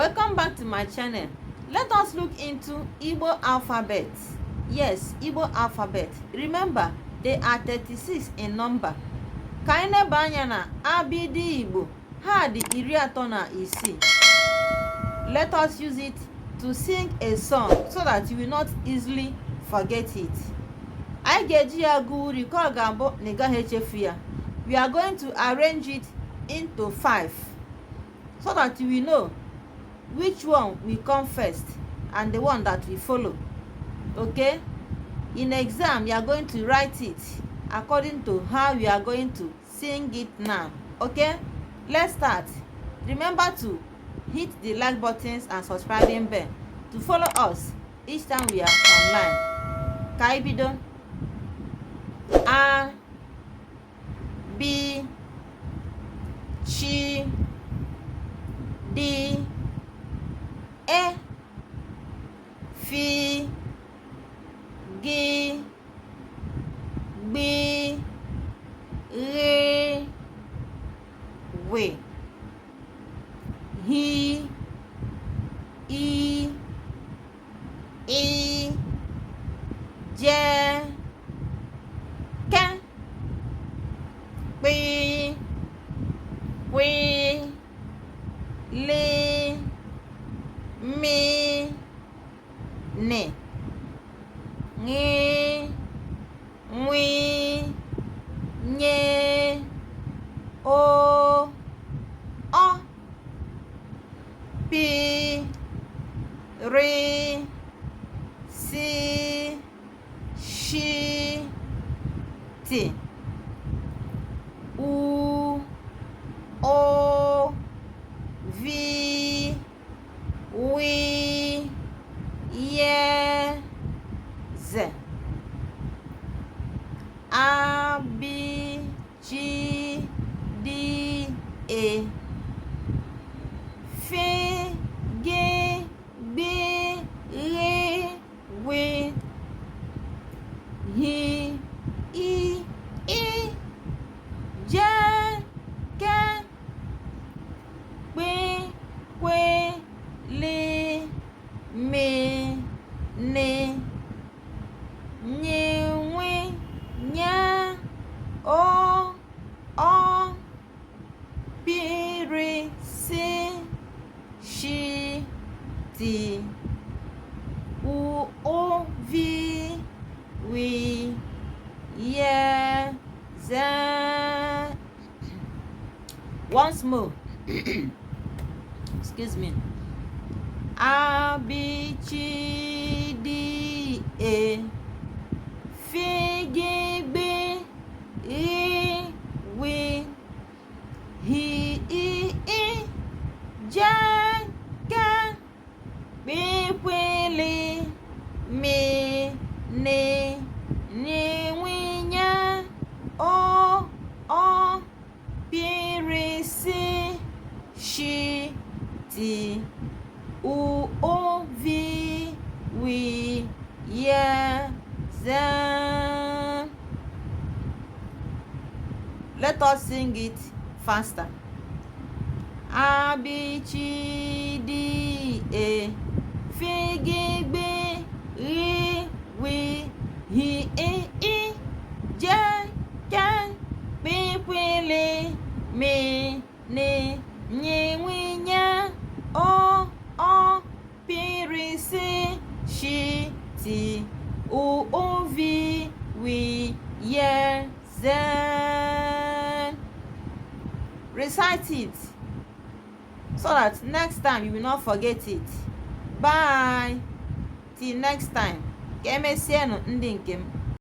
Welcome back to my channel. Let us look into Igbo alphabets. Yes, Igbo alphabet. Remember, they are 36 in number. Ka anyị neba anya na Abidii Igbo ha dị 36. Let us use it to sing a song so that you will not easily forget it. I ga-eji ya gụọ uri ka ọ ga-abụ na ị gaghị echefu ya. We are going to arrange it into 5 so that you will know which one will come first and the one that will follow. Okay? In exam, you are going to write it according to how you are going to sing it now. Okay? Let's start. Remember to hit the like buttons and subscribing bell to follow us each time we are online. Ka anyị bido. A B C D E F G B R W H I J K P W L M N Ng Nwi Nye O P R C Sh T U O V W Y Z A B C D E F G B R W H I J K P W L M N Nyewe Nya O P R C Sh T U O V W Y Z. Once more. Excuse me. A B C D E F G B E W H I J K B W L M N Nyewe Nya O P R C Sh T U O V W Y Z. Let us sing it faster. A B C D E F G B R W H I J K B W L M N Nyewe Nya O P R C Sh T U O V W Y Z. Recite it so that next time you will not forget it. Bye. Till next time. Ka emesienụ ndị nke m.